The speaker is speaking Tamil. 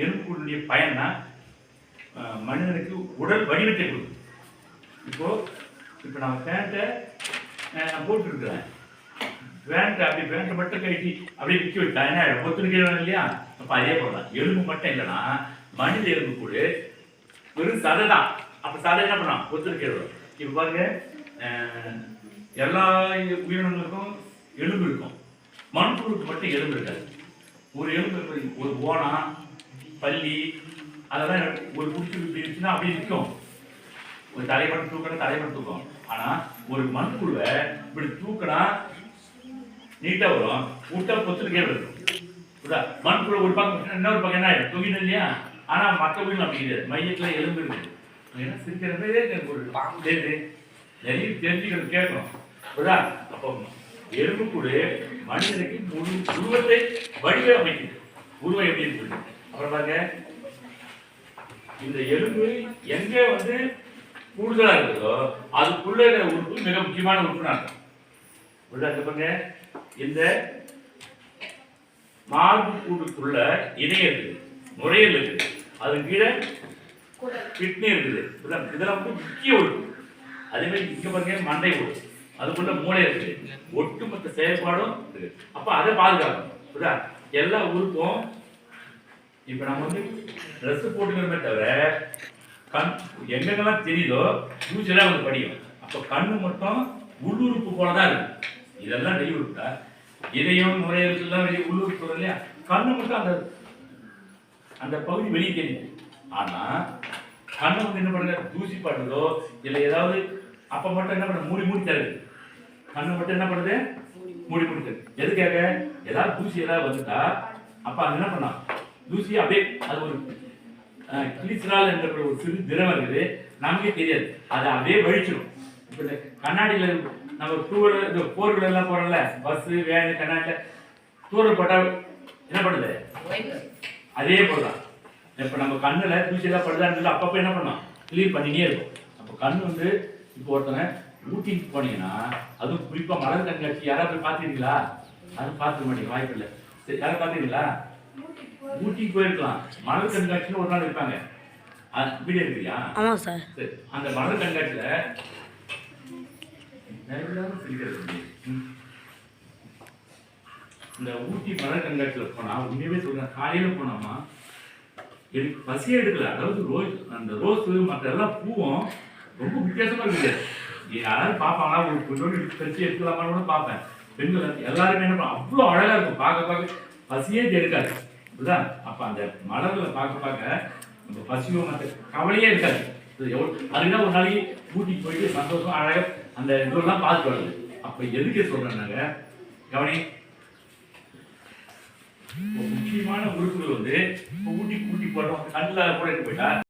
எலும்புடைய பயன்னா மனிதனுக்கு உடல் வடிவத்தை கொடுக்கும். இப்போ நான் பேண்ட்டை போட்டுருக்குறேன், பேண்ட்டை அப்படி பேண்ட்டை மட்டும் கட்டி அப்படியே விற்க விட்டா என்ன ஆகிடும்? பொத்துருக்கிறோம் இல்லையா? அப்போ அதே போல தான் எலும்பு மட்டும் இல்லைன்னா மனித எலும்பு கூட வெறும் சதை தான். அப்போ சதை என்ன பண்ணலாம்? பொத்துருக்கிறோம். இப்போ பாருங்க, எல்லா உயிரினங்களுக்கும் எலும்பு இருக்கும், மண்புழுக்கு மட்டும் எலும்பு இருக்காது. ஒரு எலும்பு, ஒரு ஓனா, பள்ளி, அதெல்லாம் ஒரு குடிச்சு இருந்துச்சுன்னா அப்படியே நிற்கும். ஒரு தலைமண் தூக்கணும், தலைமண் தூக்கும். ஆனால் ஒரு மண்புழுவை இப்படி தூக்கினா நீட்டாக வரும், விட்டா பொத்துருக்கே வரும். மண்புழு ஒரு பக்கம் இன்னொரு பக்கம் என்ன ஆகிடும்? தூங்கிடும் இல்லையா? ஆனால் மற்ற உயிரினம் அப்படி கிடையாது, மையத்தில் எலும்பு இருக்குது. ஏன்னா சிரிக்கிறதே எனக்கு ஒரு தெரியுது, நிறைய தெரிஞ்சுக்கிறது கேட்கணும். அப்போ எலும்பு கூட மனிதனுக்கு முழு உருவத்தை வடிவ அமைக்குது. உருவம் எப்படி இருக்குது? அப்புறம் பாருங்க, இந்த எலும்பு எங்கே கூடுதலா இருக்குதோ அதுக்குள்ள உறுப்பு மிக முக்கியமான உறுப்புனா பாருங்க. இந்த மார்பு கூடுக்குள்ள இதயம் இருக்குது, நுரையீரல் இருக்குது, அது கீழே கிட்னி இருக்குது. இதெல்லாம் முக்கிய உறுப்பு. அதே மாதிரி இங்க பாருங்க, மண்டை உறுப்பு, அதுக்குள்ள மூளை இருக்குது, ஒட்டுமொத்த செயல்பாடும் இருக்கு. அப்ப அதை பாதுகாக்கணும். எல்லா உறுப்பும் இப்ப நம்ம ட்ரெஸ் போட்டுக்கிறோமே தவிர கண் எங்கெங்கெல்லாம் தெரியுதோ தூசியெல்லாம் படியும். அப்போ கண்ணு மட்டும் உள்ளுறுப்பு போலதான் இருக்கு. இதெல்லாம் வெளி உறுப்பா, இதயம் நுரையீரல்லாம் வெளியே உள்ளுறுப்பு வரும் இல்லையா? கண்ணு மட்டும் அந்த அந்த பகுதி வெளியே தெரியுது. ஆனா கண்ணை என்ன பண்ணுங்க, தூசி படுறதோ இல்லை ஏதாவது அப்ப மட்டும் என்ன பண்ண மூடி மூடி தருது. கண்ணு மட்டும் என்ன பண்ணுது? மூடி மூடி தருது. எதுக்காக? ஏதாவது தூசி ஏதாவது வந்துட்டா அப்ப அது என்ன பண்ணா தூசி அப்படியே அது ஒரு கிளிசரால் என்ற ஒரு சிறு திரவம் இருக்குது, நமக்கே தெரியாது, அது அப்படியே வழிச்சிடும். இப்போ இந்த கண்ணாடியில் நம்ம இந்த போர்கள் எல்லாம் போறோம்ல, பஸ் வேன் கண்ணாடியில் தூரல் போட்டால் என்ன பண்ணுது? அதே போலதான் இப்போ நம்ம கண்ணில் தூசி எல்லாம் படுதான்னு அப்பப்போ என்ன பண்ணோம்? கிளீன் பண்ணினே இருக்கும். அப்போ கண் இப்போ ஒருத்தனை ஊட்டிக்கு போனீங்கன்னா, அதுவும் குறிப்பாக மலர் கண்காட்சி யாராவது பார்த்துருக்கீங்களா? அதுவும் பார்த்துக்க மாட்டீங்க, வாய்ப்பு இல்லை. சரி, யாராவது பார்த்துருக்கீங்களா? ஊட்டிக்கு போயிருக்கலாம், மலர் கண்காட்சின்னு ஒரு நாள் இருப்பாங்க. வீடியோ இருக்குயா? ஆமா சார். சரி, அந்த மலர் கண்காட்சியில இந்த ஊட்டி மலர் கண்காட்சியில போனா உண்மையாவே சொல்றேன், காலையில போனோமா எனக்கு பசியே எடுக்கல. அதாவது அந்த ரோஸ் மற்ற எல்லாம் பூவும் ரொம்ப வித்தியாசமா இருக்குது. யாராவது பார்ப்பாங்களா, ஒரு கொஞ்சோண்டு பறிச்சு எடுக்கலாமான்னு கூட பார்ப்பேன். பெண்கள் எல்லாருமே என்ன பண்ண அவ்வளோ அழகா இருக்கும், பார்க்க பார்க்க பசியே எடுக்காது. அப்ப அந்த மலர்களை பார்க்க பார்க்க நம்ம பசியோ மற்ற கவலையே இருக்காது. அதுதான் ஒரு நாளைக்கு ஊட்டிக்கு போயிட்டு சந்தோஷம் அழகா அந்த இதெல்லாம் பார்த்துட்டு வருது. அப்ப எதுக்கு சொல்றேன்னாங்க, கவனி, முக்கியமான உறுப்புகள் ஊட்டி போடுறோம், கண்ணில் கூட போயிட்டா